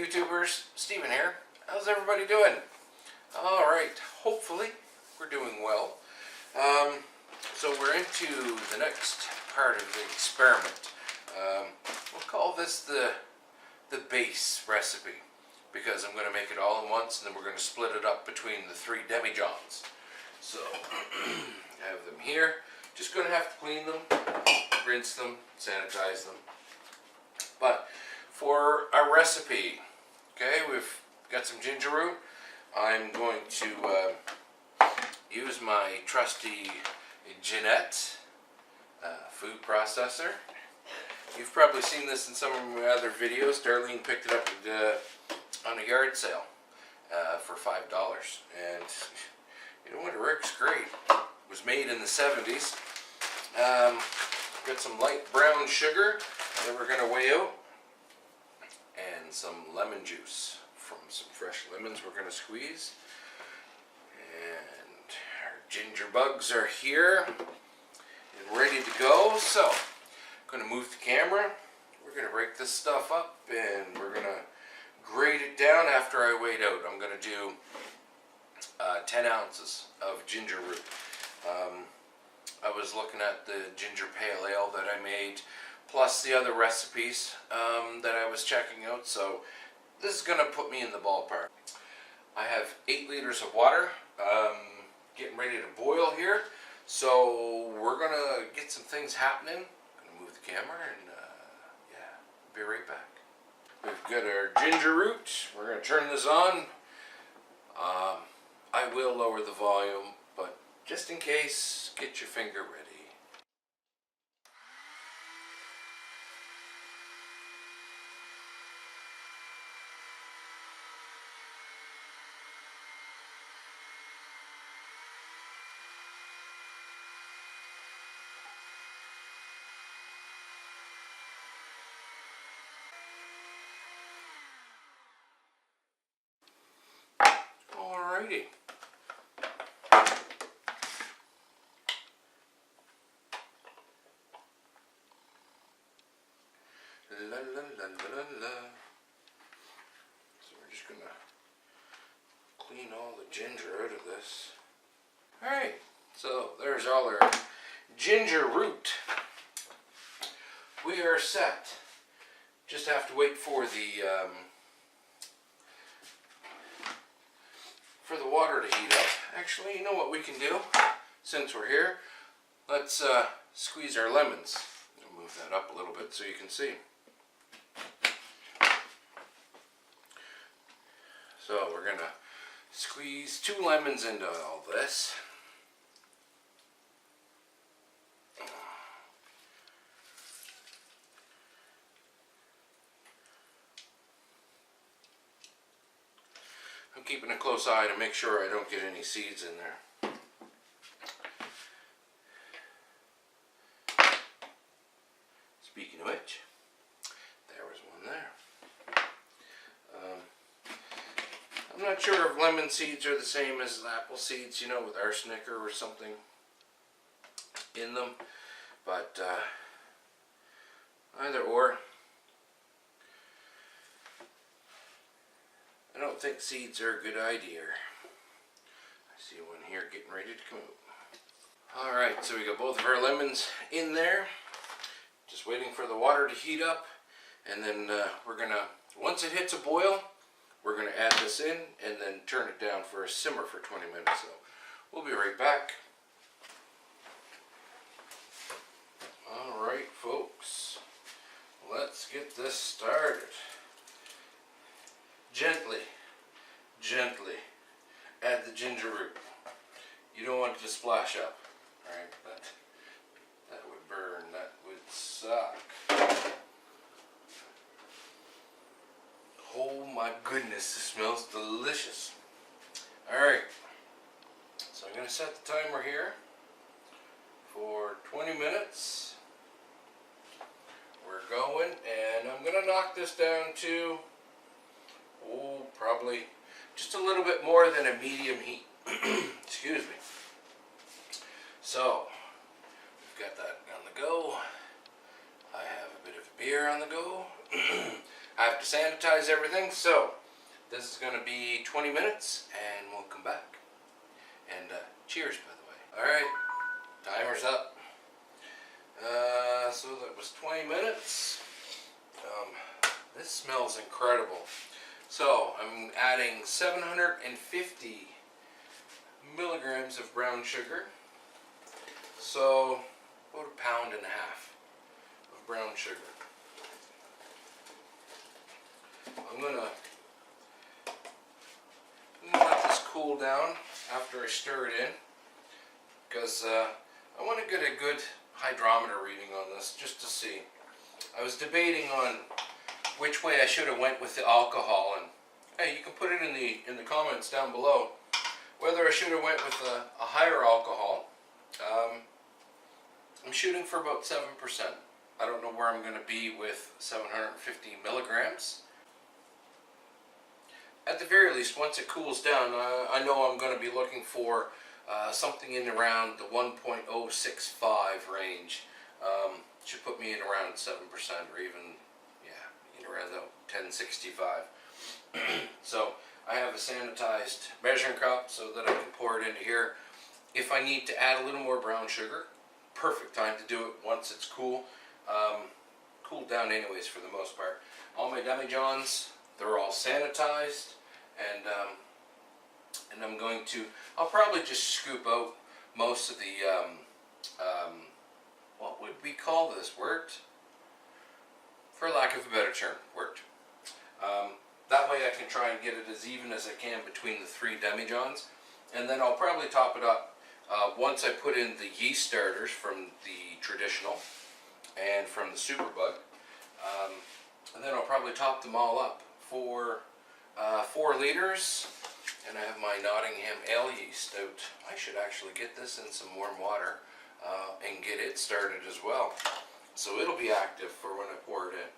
YouTubers, Steven here. How's everybody doing? Alright, hopefully we're doing well. So we're into the next part of the experiment. We'll call this the base recipe, because I'm going to make it all in once and then we're going to split it up between the three demijohns. So I have them here. Just going to have to clean them, rinse them, sanitize them. But for our recipe, okay, we've got some ginger root. I'm going to use my trusty Jeanette food processor. You've probably seen this in some of my other videos. Darlene picked it up on a yard sale for $5. And you know what, it works great. It was made in the 70s. Got some light brown sugar that we're going to weigh out. And some lemon juice from some fresh lemons we're going to squeeze. And our ginger bugs are here and ready to go. So, I'm going to move the camera. We're going to break this stuff up and we're going to grate it down after I weigh it out. I'm going to do 10 ounces of ginger root. I was looking at the ginger pale ale that I made, plus the other recipes that I was checking out, so this is going to put me in the ballpark. I have 8 liters of water getting ready to boil here, so we're going to get some things happening. I'm going to move the camera and yeah, be right back. We've got our ginger root. We're going to turn this on. I will lower the volume, but just in case, get your finger ready. Alrighty. La la la la la. So we're just gonna clean all the ginger out of this. Alright, so there's all our ginger root. We are set. Just have to wait for the water to heat up. Actually, you know what we can do? Since we're here, let's squeeze our lemons. I'll move that up a little bit so you can see. So we're going to squeeze 2 lemons into all this. I'm keeping a close eye to make sure I don't get any seeds in there. Speaking of which, there was one there. I'm not sure if lemon seeds are the same as apple seeds, you know, with arsenic or something in them, but either or. I don't think seeds are a good idea. I see one here getting ready to come out. Alright, so we got both of our lemons in there. Just waiting for the water to heat up. And then we're going to, once it hits a boil, we're going to add this in and then turn it down for a simmer for 20 minutes. So we'll be right back. Alright folks, let's get this started. Gently add the ginger root. You don't want it to splash up, right? That would burn, that would suck. Oh my goodness, this smells delicious. Alright, so I'm going to set the timer here for 20 minutes. We're going, and I'm going to knock this down to probably just a little bit more than a medium heat. Excuse me. So, we've got that on the go. I have a bit of beer on the go. I have to sanitize everything, so this is going to be 20 minutes and we'll come back. And cheers, by the way. Alright, timer's up. So that was 20 minutes. This smells incredible. So I'm adding 750 milligrams of brown sugar. So about 1.5 pounds of brown sugar. I'm gonna let this cool down after I stir it in, because I want to get a good hydrometer reading on this just to see. I was debating on which way I should have went with the alcohol, and hey, you can put it in the comments down below whether I should have went with a higher alcohol. I'm shooting for about 7%. I don't know where I'm going to be with 750 milligrams. At the very least, once it cools down, I know I'm going to be looking for something in around the 1.065 range. Should put me in around 7%, or even, yeah, in around the 1065. So I have a sanitized measuring cup so that I can pour it into here. If I need to add a little more brown sugar, perfect time to do it once it's cool. Cooled down anyways for the most part. All my demijohns, they're all sanitized, and I'm going to, I'll probably just scoop out most of the, what would we call this, wort? For lack of a better term, wort. That way I can try and get it as even as I can between the 3 demijohns, and then I'll probably top it up once I put in the yeast starters from the traditional and from the Superbug, and then I'll probably top them all up for 4 liters. And I have my Nottingham ale yeast out. I should actually get this in some warm water and get it started as well, so it'll be active for when I pour it in.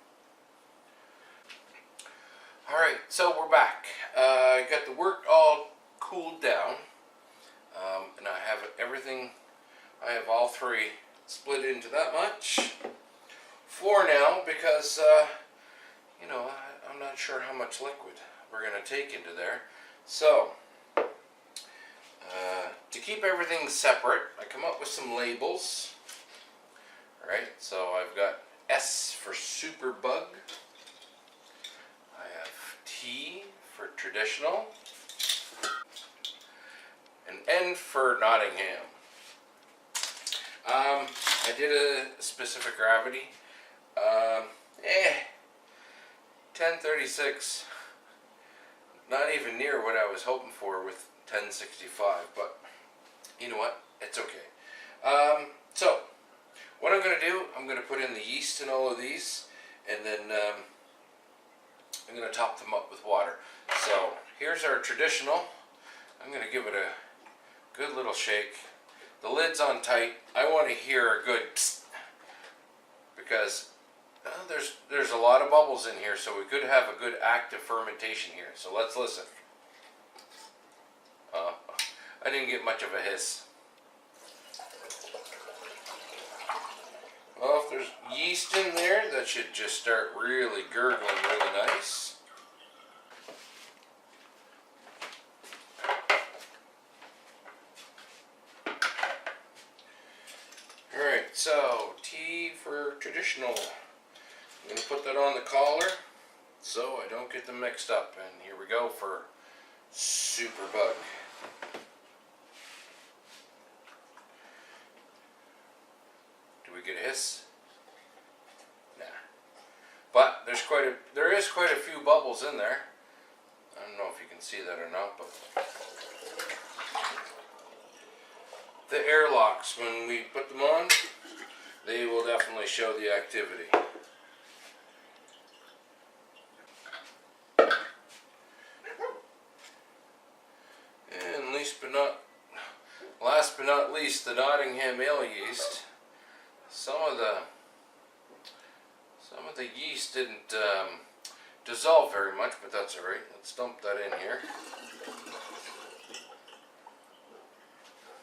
Alright, so we're back. I got the wort all cooled down, and I have everything, I have all 3 split into that much. 4 now, because you know, I'm not sure how much liquid we're going to take into there. So, to keep everything separate, I come up with some labels. Alright, so I've got S for Superbug. I have T for traditional. And N for Nottingham. I did a specific gravity. 1036. Not even near what I was hoping for with 1065, but you know what? It's okay. So, what I'm going to do, I'm going to put in the yeast in all of these, and then I'm going to top them up with water. So, here's our traditional. I'm going to give it a good little shake. The lid's on tight. I want to hear a good psst, because there's a lot of bubbles in here, so we could have a good active fermentation here. So let's listen. I didn't get much of a hiss. Well, if there's yeast in there, that should just start really gurgling really nice. Alright, so T for traditional. I'm going to put that on the collar so I don't get them mixed up. And here we go for Superbug. Do we get a hiss? Nah. But there is quite a few bubbles in there. I don't know if you can see that or not, but the airlocks, when we put them on, they will definitely show the activity. Last but not least, the Nottingham ale yeast. Some of the yeast didn't dissolve very much, but that's alright. Let's dump that in here.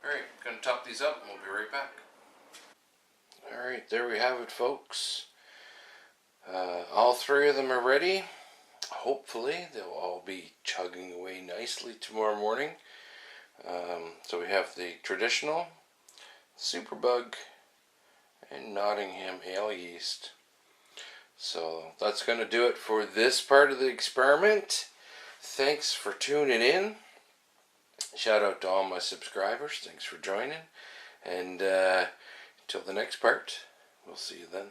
Alright, gonna top these up and we'll be right back. Alright, there we have it, folks. All three of them are ready. Hopefully they'll all be chugging away nicely tomorrow morning. So we have the traditional, Superbug, and Nottingham Ale Yeast. So that's going to do it for this part of the experiment. Thanks for tuning in. Shout out to all my subscribers. Thanks for joining. And until the next part, we'll see you then.